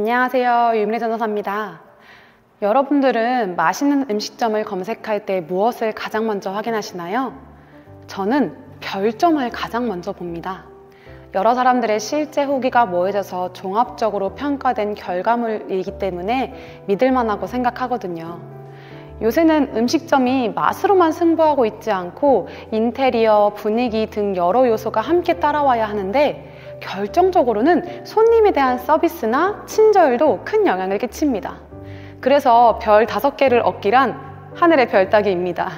안녕하세요. 유미래 전도사입니다. 여러분들은 맛있는 음식점을 검색할 때 무엇을 가장 먼저 확인하시나요? 저는 별점을 가장 먼저 봅니다. 여러 사람들의 실제 후기가 모여져서 종합적으로 평가된 결과물이기 때문에 믿을만하고 생각하거든요. 요새는 음식점이 맛으로만 승부하고 있지 않고 인테리어, 분위기 등 여러 요소가 함께 따라와야 하는데 결정적으로는 손님에 대한 서비스나 친절도 큰 영향을 끼칩니다. 그래서 별 5개를 얻기란 하늘의 별 따기입니다.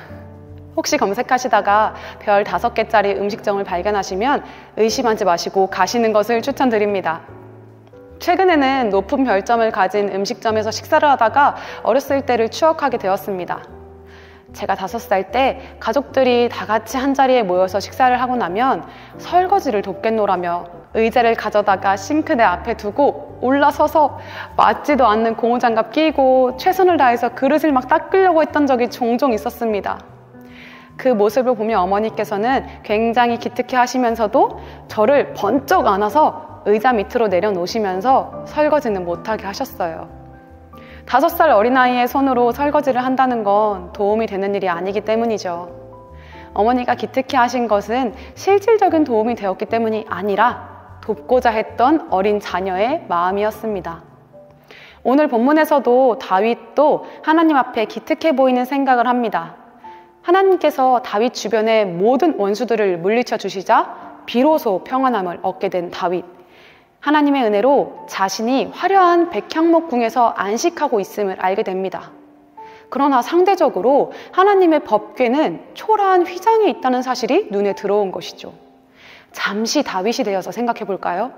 혹시 검색하시다가 별 5개짜리 음식점을 발견하시면 의심하지 마시고 가시는 것을 추천드립니다. 최근에는 높은 별점을 가진 음식점에서 식사를 하다가 어렸을 때를 추억하게 되었습니다. 제가 5살 때 가족들이 다 같이 한자리에 모여서 식사를 하고 나면 설거지를 돕겠노라며 의자를 가져다가 싱크대 앞에 두고 올라서서 맞지도 않는 고무장갑 끼고 최선을 다해서 그릇을 막 닦으려고 했던 적이 종종 있었습니다. 그 모습을 보며 어머니께서는 굉장히 기특해 하시면서도 저를 번쩍 안아서 의자 밑으로 내려놓으시면서 설거지는 못하게 하셨어요. 5살 어린아이의 손으로 설거지를 한다는 건 도움이 되는 일이 아니기 때문이죠. 어머니가 기특해 하신 것은 실질적인 도움이 되었기 때문이 아니라 돕고자 했던 어린 자녀의 마음이었습니다. 오늘 본문에서도 다윗도 하나님 앞에 기특해 보이는 생각을 합니다. 하나님께서 다윗 주변의 모든 원수들을 물리쳐 주시자 비로소 평안함을 얻게 된 다윗. 하나님의 은혜로 자신이 화려한 백향목궁에서 안식하고 있음을 알게 됩니다. 그러나 상대적으로 하나님의 법궤는 초라한 휘장에 있다는 사실이 눈에 들어온 것이죠. 잠시 다윗이 되어서 생각해 볼까요?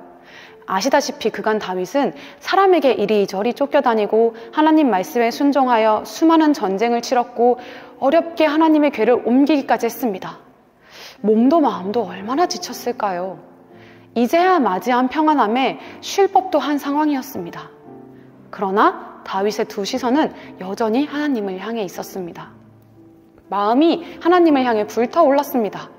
아시다시피 그간 다윗은 사람에게 이리저리 쫓겨다니고 하나님 말씀에 순종하여 수많은 전쟁을 치렀고 어렵게 하나님의 궤를 옮기기까지 했습니다. 몸도 마음도 얼마나 지쳤을까요? 이제야 맞이한 평안함에 쉴 법도 한 상황이었습니다. 그러나 다윗의 두 시선은 여전히 하나님을 향해 있었습니다. 마음이 하나님을 향해 불타올랐습니다.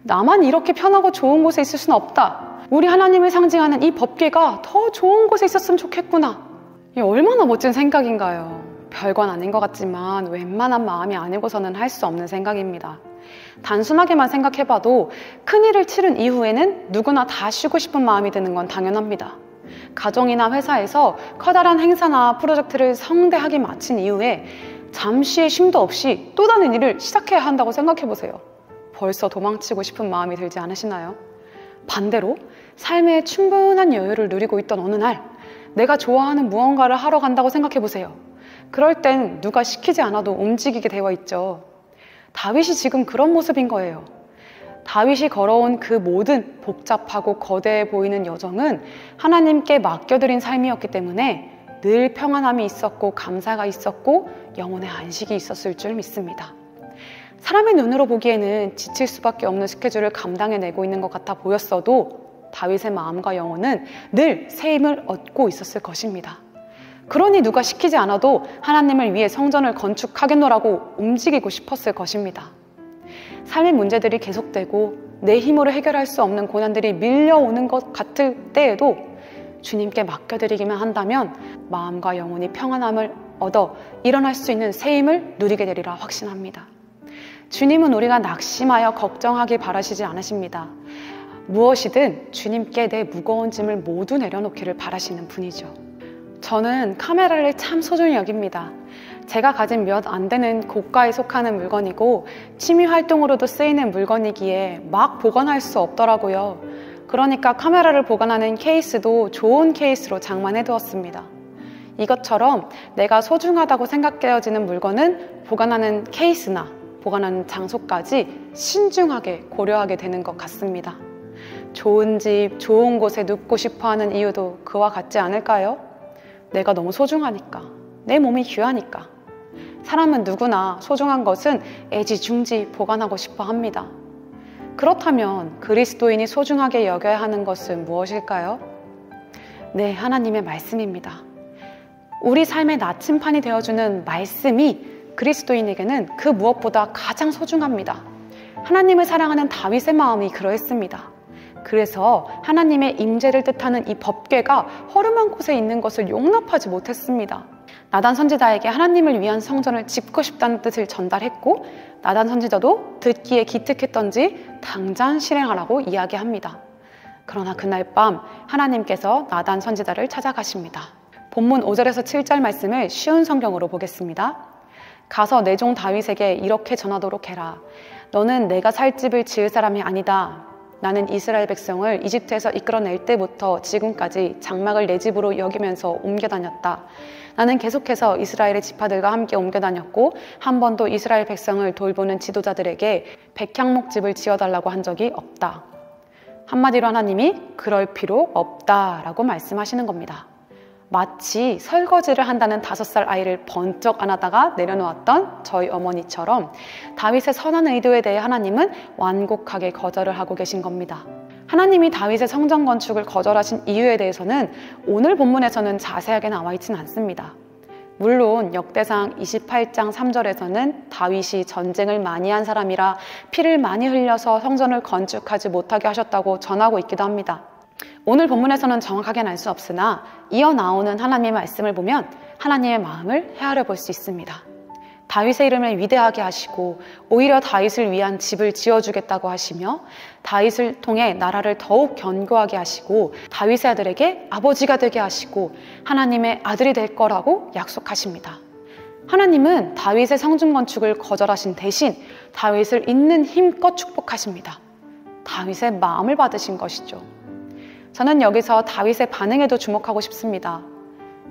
나만 이렇게 편하고 좋은 곳에 있을 수는 없다. 우리 하나님을 상징하는 이 법궤가 더 좋은 곳에 있었으면 좋겠구나. 이게 얼마나 멋진 생각인가요? 별건 아닌 것 같지만 웬만한 마음이 아니고서는 할 수 없는 생각입니다. 단순하게만 생각해봐도 큰일을 치른 이후에는 누구나 다 쉬고 싶은 마음이 드는 건 당연합니다. 가정이나 회사에서 커다란 행사나 프로젝트를 성대하게 마친 이후에 잠시의 쉼도 없이 또 다른 일을 시작해야 한다고 생각해보세요. 벌써 도망치고 싶은 마음이 들지 않으시나요? 반대로 삶의 충분한 여유를 누리고 있던 어느 날 내가 좋아하는 무언가를 하러 간다고 생각해보세요. 그럴 땐 누가 시키지 않아도 움직이게 되어 있죠. 다윗이 지금 그런 모습인 거예요. 다윗이 걸어온 그 모든 복잡하고 거대해 보이는 여정은 하나님께 맡겨드린 삶이었기 때문에 늘 평안함이 있었고 감사가 있었고 영혼의 안식이 있었을 줄 믿습니다. 사람의 눈으로 보기에는 지칠 수밖에 없는 스케줄을 감당해내고 있는 것 같아 보였어도 다윗의 마음과 영혼은 늘 새 힘을 얻고 있었을 것입니다. 그러니 누가 시키지 않아도 하나님을 위해 성전을 건축하겠노라고 움직이고 싶었을 것입니다. 삶의 문제들이 계속되고 내 힘으로 해결할 수 없는 고난들이 밀려오는 것 같을 때에도 주님께 맡겨드리기만 한다면 마음과 영혼이 평안함을 얻어 일어날 수 있는 새 힘을 누리게 되리라 확신합니다. 주님은 우리가 낙심하여 걱정하길 바라시지 않으십니다. 무엇이든 주님께 내 무거운 짐을 모두 내려놓기를 바라시는 분이죠. 저는 카메라를 참 소중히 여깁니다. 제가 가진 몇 안 되는 고가에 속하는 물건이고 취미 활동으로도 쓰이는 물건이기에 막 보관할 수 없더라고요. 그러니까 카메라를 보관하는 케이스도 좋은 케이스로 장만해 두었습니다. 이것처럼 내가 소중하다고 생각되어지는 물건은 보관하는 케이스나 보관하는 장소까지 신중하게 고려하게 되는 것 같습니다. 좋은 집, 좋은 곳에 눕고 싶어 하는 이유도 그와 같지 않을까요? 내가 너무 소중하니까, 내 몸이 귀하니까. 사람은 누구나 소중한 것은 애지중지 보관하고 싶어 합니다. 그렇다면 그리스도인이 소중하게 여겨야 하는 것은 무엇일까요? 네, 하나님의 말씀입니다. 우리 삶의 나침판이 되어주는 말씀이 그리스도인에게는 그 무엇보다 가장 소중합니다. 하나님을 사랑하는 다윗의 마음이 그러했습니다. 그래서 하나님의 임재를 뜻하는 이 법궤가 허름한 곳에 있는 것을 용납하지 못했습니다. 나단 선지자에게 하나님을 위한 성전을 짓고 싶다는 뜻을 전달했고, 나단 선지자도 듣기에 기특했던지 당장 실행하라고 이야기합니다. 그러나 그날 밤 하나님께서 나단 선지자를 찾아가십니다. 본문 5절에서 7절 말씀을 쉬운 성경으로 보겠습니다. 가서 내 종 다윗에게 이렇게 전하도록 해라. 너는 내가 살 집을 지을 사람이 아니다. 나는 이스라엘 백성을 이집트에서 이끌어낼 때부터 지금까지 장막을 내 집으로 여기면서 옮겨 다녔다. 나는 계속해서 이스라엘의 지파들과 함께 옮겨 다녔고, 한 번도 이스라엘 백성을 돌보는 지도자들에게 백향목집을 지어달라고 한 적이 없다. 한마디로 하나님이 그럴 필요 없다라고 말씀하시는 겁니다. 마치 설거지를 한다는 5살 아이를 번쩍 안아다가 내려놓았던 저희 어머니처럼 다윗의 선한 의도에 대해 하나님은 완곡하게 거절을 하고 계신 겁니다. 하나님이 다윗의 성전 건축을 거절하신 이유에 대해서는 오늘 본문에서는 자세하게 나와 있지는 않습니다. 물론 역대상 28장 3절에서는 다윗이 전쟁을 많이 한 사람이라 피를 많이 흘려서 성전을 건축하지 못하게 하셨다고 전하고 있기도 합니다. 오늘 본문에서는 정확하게는 알 수 없으나 이어 나오는 하나님의 말씀을 보면 하나님의 마음을 헤아려 볼 수 있습니다. 다윗의 이름을 위대하게 하시고 오히려 다윗을 위한 집을 지어주겠다고 하시며, 다윗을 통해 나라를 더욱 견고하게 하시고 다윗의 아들에게 아버지가 되게 하시고 하나님의 아들이 될 거라고 약속하십니다. 하나님은 다윗의 성전 건축을 거절하신 대신 다윗을 있는 힘껏 축복하십니다. 다윗의 마음을 받으신 것이죠. 저는 여기서 다윗의 반응에도 주목하고 싶습니다.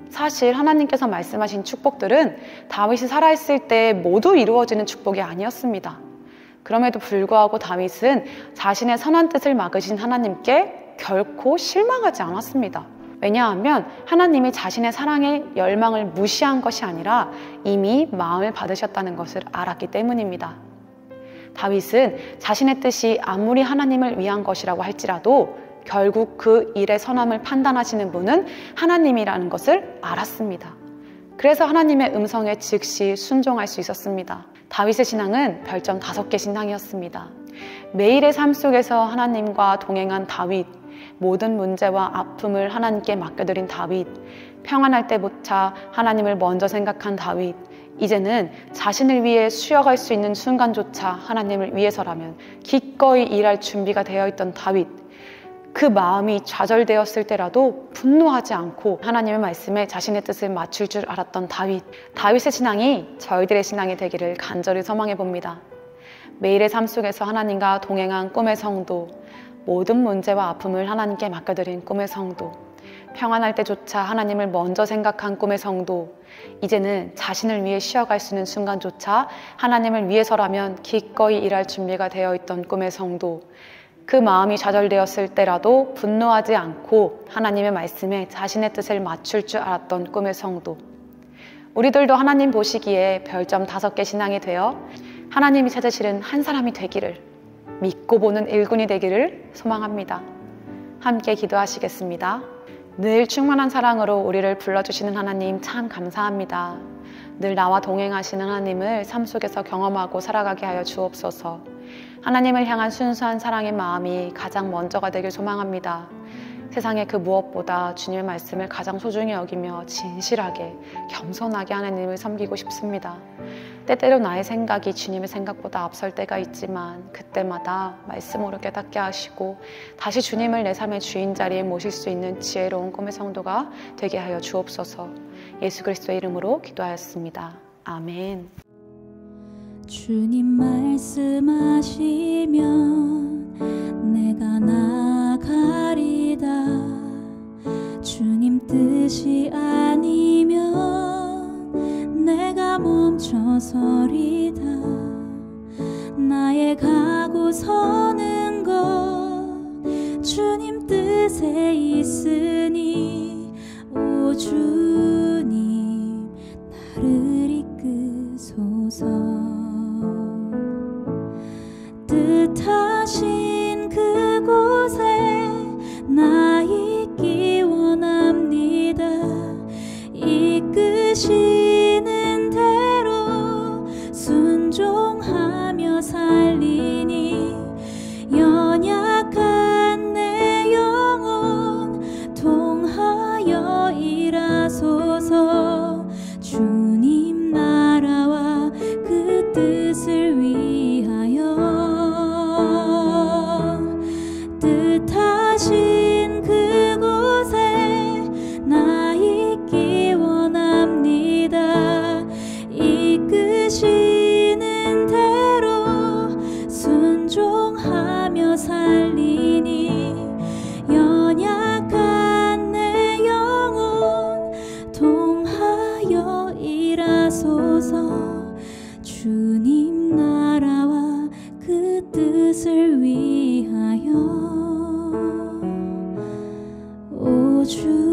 사실 하나님께서 말씀하신 축복들은 다윗이 살아있을 때 모두 이루어지는 축복이 아니었습니다. 그럼에도 불구하고 다윗은 자신의 선한 뜻을 막으신 하나님께 결코 실망하지 않았습니다. 왜냐하면 하나님이 자신의 사랑의 열망을 무시한 것이 아니라 이미 마음을 받으셨다는 것을 알았기 때문입니다. 다윗은 자신의 뜻이 아무리 하나님을 위한 것이라고 할지라도 결국 그 일의 선함을 판단하시는 분은 하나님이라는 것을 알았습니다. 그래서 하나님의 음성에 즉시 순종할 수 있었습니다. 다윗의 신앙은 별점 5개 신앙이었습니다. 매일의 삶 속에서 하나님과 동행한 다윗, 모든 문제와 아픔을 하나님께 맡겨드린 다윗, 평안할 때부터 하나님을 먼저 생각한 다윗, 이제는 자신을 위해 쉬어갈 수 있는 순간조차 하나님을 위해서라면 기꺼이 일할 준비가 되어 있던 다윗, 그 마음이 좌절되었을 때라도 분노하지 않고 하나님의 말씀에 자신의 뜻을 맞출 줄 알았던 다윗의 신앙이 저희들의 신앙이 되기를 간절히 소망해 봅니다. 매일의 삶 속에서 하나님과 동행한 꿈의 성도, 모든 문제와 아픔을 하나님께 맡겨드린 꿈의 성도, 평안할 때조차 하나님을 먼저 생각한 꿈의 성도, 이제는 자신을 위해 쉬어갈 수 있는 순간조차 하나님을 위해서라면 기꺼이 일할 준비가 되어 있던 꿈의 성도, 그 마음이 좌절되었을 때라도 분노하지 않고 하나님의 말씀에 자신의 뜻을 맞출 줄 알았던 꿈의 성도, 우리들도 하나님 보시기에 별점 5개 신앙이 되어 하나님이 찾으시는 한 사람이 되기를, 믿고 보는 일꾼이 되기를 소망합니다. 함께 기도하시겠습니다. 늘 충만한 사랑으로 우리를 불러주시는 하나님 참 감사합니다. 늘 나와 동행하시는 하나님을 삶 속에서 경험하고 살아가게 하여 주옵소서. 하나님을 향한 순수한 사랑의 마음이 가장 먼저가 되길 소망합니다. 세상의 그 무엇보다 주님의 말씀을 가장 소중히 여기며 진실하게 겸손하게 하나님을 섬기고 싶습니다. 때때로 나의 생각이 주님의 생각보다 앞설 때가 있지만 그때마다 말씀으로 깨닫게 하시고 다시 주님을 내 삶의 주인 자리에 모실 수 있는 지혜로운 꿈의 성도가 되게 하여 주옵소서. 예수 그리스도의 이름으로 기도하였습니다. 아멘. 주님 말씀하시면 내가 나가리다. 주님 뜻이 아니면 내가 멈춰서리다. 나의 가고 서는 것 주님 뜻에 있으니 오 주님 나를 이끄소서. 뜻하신 그곳에 나 있기 원합니다. 이끄시는 대로 순종하며 살리니 연약한 내 계신 그곳에 나 있기 원합니다. 이끄시는 대로 순종하며 살리니 연약한 내 영혼 통하여 일하소서. 주님 나라와 그 뜻을 위하여 오 주